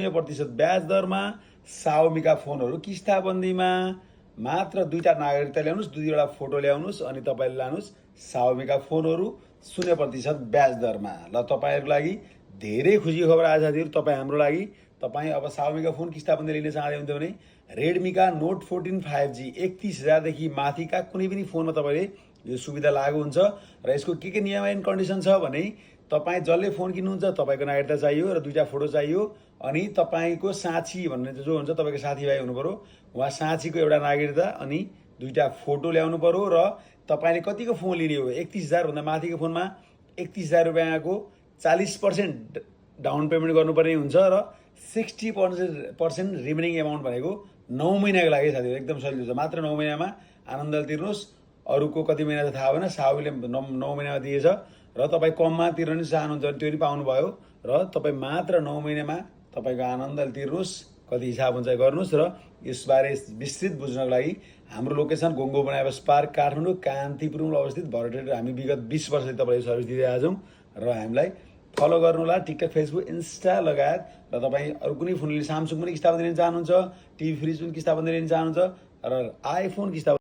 0% ब्याज दरमा साओमीका फोनहरू किस्ताबन्दीमा मात्र 2टा नागरिकता ल्याउनुहोस्, 2वटा फोटो ल्याउनुहोस् अनि तपाईँले लानुहोस् साओमीका फोनहरू 0% ब्याज दरमा। ल तपाईँहरूको लागि धेरै खुसी खबर आज साथीहरू, तपाईँ हाम्रो लागि। तपाईँ अब साओमीका फोन किस्ताबन्दी लिन चाहँदै हुन्थ्यो भने रेडमीका नोट 14 5G 31,000 देखि माथिका कुनै पनि फोनमा तपाईँले यो सुविधा लागू हुन्छ। र यसको के नियम एन्ड कन्डिसन छ भने तपाईँ जसले फोन किन्नुहुन्छ तपाईँको नागरिकता चाहियो र 2टा फोटो चाहियो अनि तपाईँको साँची भन्ने जो हुन्छ तपाईँको साथीभाइ हुनु पर्यो, उहाँ साँचीको एउटा नागरिकता अनि 2टा फोटो ल्याउनु पर्यो। र तपाईँले कतिको फोन लिने हो 31,000 भन्दा माथिको फोनमा 31,000 रुपियाँको 40% डाउन पेमेन्ट गर्नुपर्ने हुन्छ र 60% रिमेनिङ एमाउन्ट भनेको 9 महिनाको लागि साथीहरू एकदम सजिलो छ। मात्र 9 महिनामा आनन्दले तिर्नुहोस्। अरूको कति महिना त थाहा भएन, साउले 9 महिनामा दिएछ र तपाईँ कममा तिर्न नि चाहनुहुन्छ भने त्यो पनि पाउनुभयो। र तपाईँ मात्र 9 महिनामा तपाईँको आनन्दले तिर्नुहोस्, कति हिसाब हुन्छ गर्नुहोस्। र यसबारे विस्तृत बुझ्नको लागि हाम्रो लोकेसन गोङ्गो बनाएबस पार्क काठमाडौँ कान्तिपुरमा अवस्थित भरटेर हामी विगत 20 वर्षदेखि तपाईँलाई सर्भिस दिँदै आछौँ। र हामीलाई फलो गर्नुहोला टिकटक, फेसबुक, इन्स्टा लगायत। र तपाईँ अरू कुनै फोन लिने, सामसुङ पनि किस्ताबन्दी लिन चाहनुहुन्छ, टिभी फ्रिज पनि किस्ताबन्दी लिन चाहनुहुन्छ र आइफोन किस्ताबन्दी